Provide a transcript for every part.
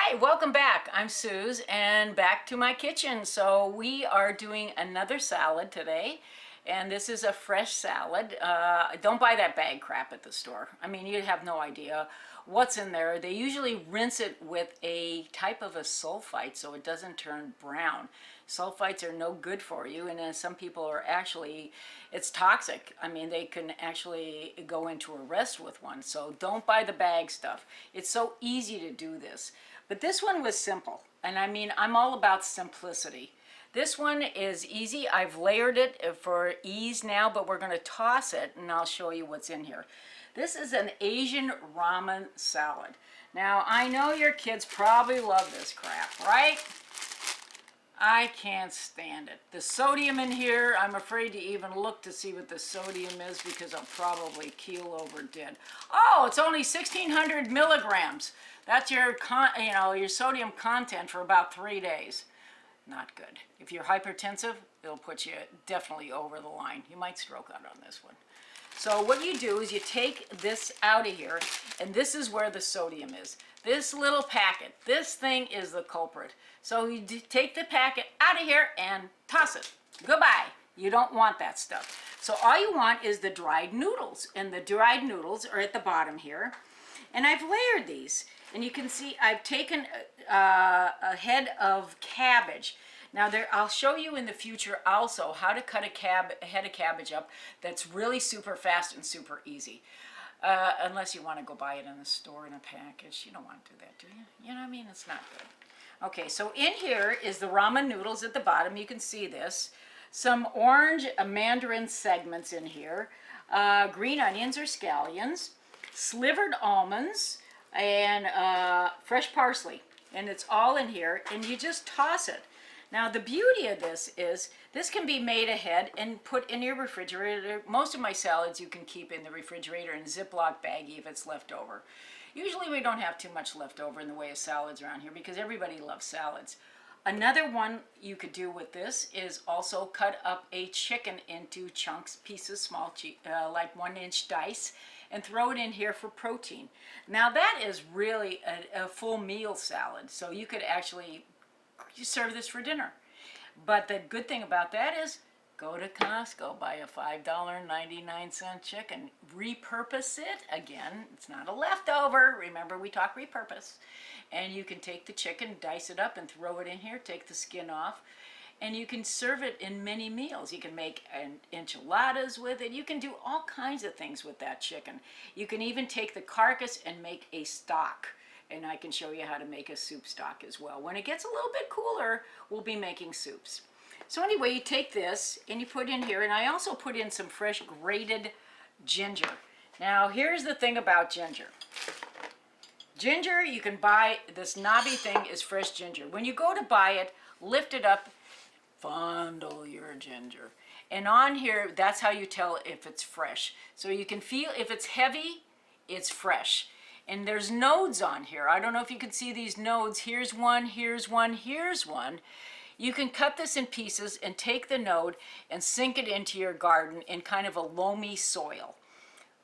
Hi, welcome back. I'm Suze and back to my kitchen. So we are doing another salad today, and this is a fresh salad. Don't buy that bag crap at the store. I mean, you have no idea what's in there. They usually rinse it with a type of a sulfite so it doesn't turn brown. Sulfites are no good for you, and then some people are actually, it's toxic. I mean, they can actually go into arrest with one. So don't buy the bag stuff. It's so easy to do this. But this one was simple, and I mean, I'm all about simplicity. This one is easy. I've layered it for ease now, but we're going to toss it, and I'll show you what's in here. This is an Asian ramen salad. Now, I know your kids probably love this crap, right? I can't stand it. The sodium in here, I'm afraid to even look to see what the sodium is because I'll probably keel over dead. Oh, it's only 1,600 milligrams. That's your, your sodium content for about 3 days. Not good. If you're hypertensive, it'll put you definitely over the line. You might stroke out on this one. So what you do is you take this out of here, and this is where the sodium is. This little packet, this thing is the culprit. So you take the packet out of here and toss it. Goodbye. You don't want that stuff. So all you want is the dried noodles, and the dried noodles are at the bottom here. And I've layered these, and you can see I've taken a head of cabbage. Now I'll show you in the future also how to cut a head of cabbage up that's really super fast and super easy. Unless you want to go buy it in the store in a package. You don't want to do that, do you? You know what I mean? It's not good. Okay, so in here is the ramen noodles at the bottom. You can see this. Some orange mandarin segments in here. Green onions or scallions. Slivered almonds. And fresh parsley. And it's all in here. And you just toss it. Now the beauty of this is this can be made ahead and put in your refrigerator. Most of my salads you can keep in the refrigerator in a Ziploc baggie if it's left over. Usually we don't have too much left over in the way of salads around here because everybody loves salads. Another one you could do with this is also cut up a chicken into chunks, pieces, small, like 1-inch dice, and throw it in here for protein. Now that is really a full meal salad, so you could actually serve this for dinner. But the good thing about that is go to Costco, buy a $5.99 chicken, repurpose it. Again, it's not a leftover. Remember, we talk repurpose. And you can take the chicken, dice it up, and throw it in here, take the skin off, and you can serve it in many meals. You can make enchiladas with it. You can do all kinds of things with that chicken. You can even take the carcass and make a stock. And I can show you how to make a soup stock as well. When it gets a little bit cooler, we'll be making soups. So anyway, you take this and you put in here, and I also put in some fresh grated ginger. Now here's the thing about ginger. Ginger, you can buy, this knobby thing is fresh ginger. When you go to buy it, lift it up, fondle your ginger. And on here, that's how you tell if it's fresh. So you can feel if it's heavy, it's fresh. And there's nodes on here. I don't know if you can see these nodes. Here's one, here's one, here's one. You can cut this in pieces and take the node and sink it into your garden in kind of a loamy soil.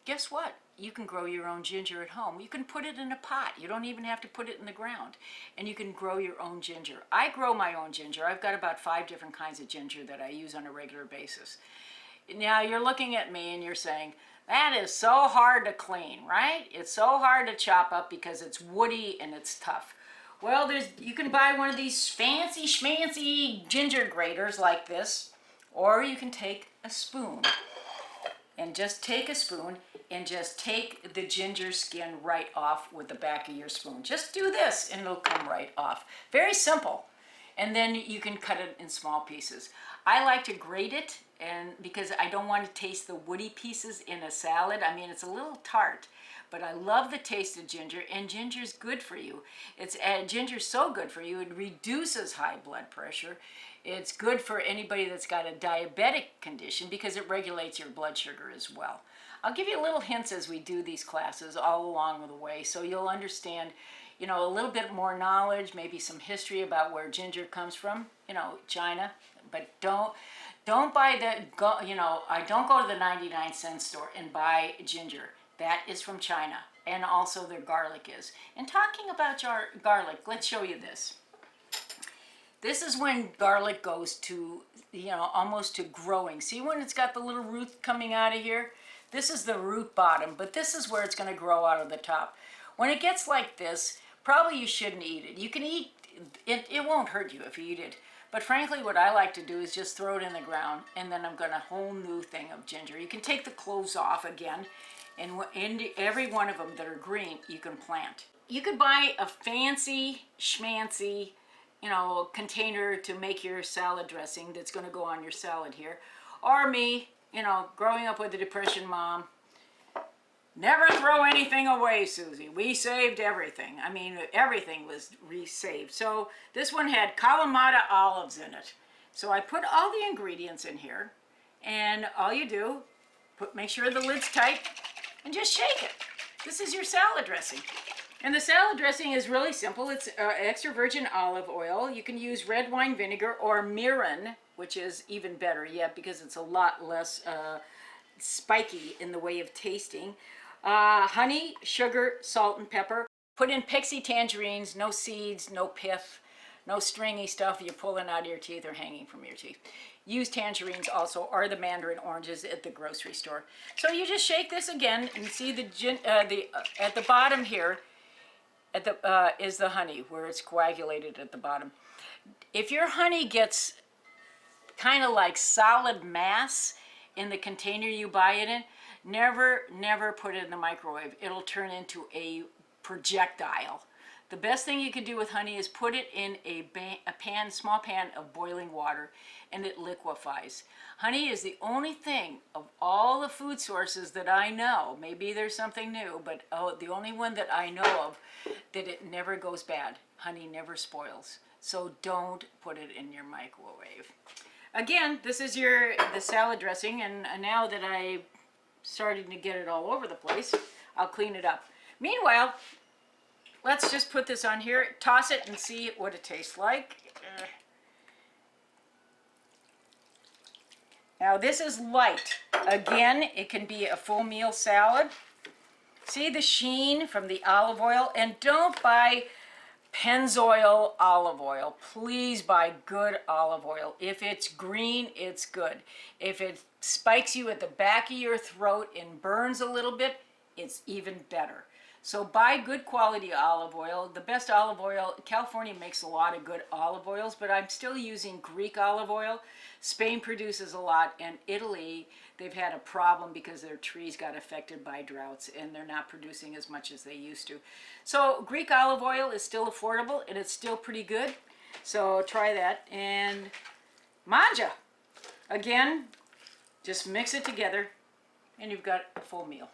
Guess what? You can grow your own ginger at home. You can put it in a pot. You don't even have to put it in the ground. And you can grow your own ginger. I grow my own ginger. I've got about 5 different kinds of ginger that I use on a regular basis. Now you're looking at me and you're saying, that is so hard to clean, right? It's so hard to chop up because it's woody and it's tough. Well, you can buy one of these fancy schmancy ginger graters like this, or you can take a spoon and just take a spoon and just take the ginger skin right off with the back of your spoon. Just do this and it'll come right off. Very simple. And then you can cut it in small pieces. I like to grate it and because I don't want to taste the woody pieces in a salad. I mean, it's a little tart, but I love the taste of ginger, and ginger's good for you. Ginger's so good for you, it reduces high blood pressure. It's good for anybody that's got a diabetic condition because it regulates your blood sugar as well. I'll give you little hints as we do these classes all along the way so you'll understand, you know, a little bit more knowledge, maybe some history about where ginger comes from, you know, China. But don't buy I don't go to the 99-cent store and buy ginger. That is from China. and also their garlic is. And talking about your garlic, let's show you this. This is when garlic goes to, you know, almost to growing. See when it's got the little root coming out of here? This is the root bottom, but this is where it's going to grow out of the top. When it gets like this, probably you shouldn't eat it. You can eat it, it won't hurt you if you eat it. But frankly, what I like to do is just throw it in the ground, and then I've got a whole new thing of ginger. You can take the cloves off again, and in every one of them that are green, you can plant. You could buy a fancy schmancy, you know, container to make your salad dressing that's going to go on your salad here. Or me, you know, growing up with a depression mom, never throw anything away, Susie. We saved everything. I mean, everything was re-saved. So this one had Kalamata olives in it. So I put all the ingredients in here, and all you do, make sure the lid's tight, and just shake it. This is your salad dressing. And the salad dressing is really simple. It's extra virgin olive oil. You can use red wine vinegar or mirin, which is even better yet because it's a lot less spiky in the way of tasting. Honey, sugar, salt, and pepper. Put in pixie tangerines, no seeds, no pith, no stringy stuff you're pulling out of your teeth or hanging from your teeth. Use tangerines also, or the mandarin oranges at the grocery store. So you just shake this again, and see at the bottom here, is the honey, where it's coagulated at the bottom. If your honey gets kind of like solid mass in the container you buy it in, never put it in the microwave. It'll turn into a projectile. The best thing you can do with honey is put it in a small pan of boiling water, and it liquefies. Honey is the only thing of all the food sources that I know, maybe there's something new, but the only one that I know of that it never goes bad. Honey never spoils. So don't put it in your microwave. Again, this is the salad dressing, and now that I starting to get it all over the place, I'll clean it up. Meanwhile, let's just put this on here, toss it, and see what it tastes like. Now this is light. Again, it can be a full meal salad. See the sheen from the olive oil? And don't buy Pennzoil olive oil. Please buy good olive oil. If it's green, it's good. If it spikes you at the back of your throat and burns a little bit, it's even better. So buy good quality olive oil. The best olive oil, California makes a lot of good olive oils, but I'm still using Greek olive oil. Spain produces a lot, and Italy, they've had a problem because their trees got affected by droughts, and they're not producing as much as they used to. So Greek olive oil is still affordable, and it's still pretty good. So try that. And manja. Again, just mix it together, and you've got a full meal.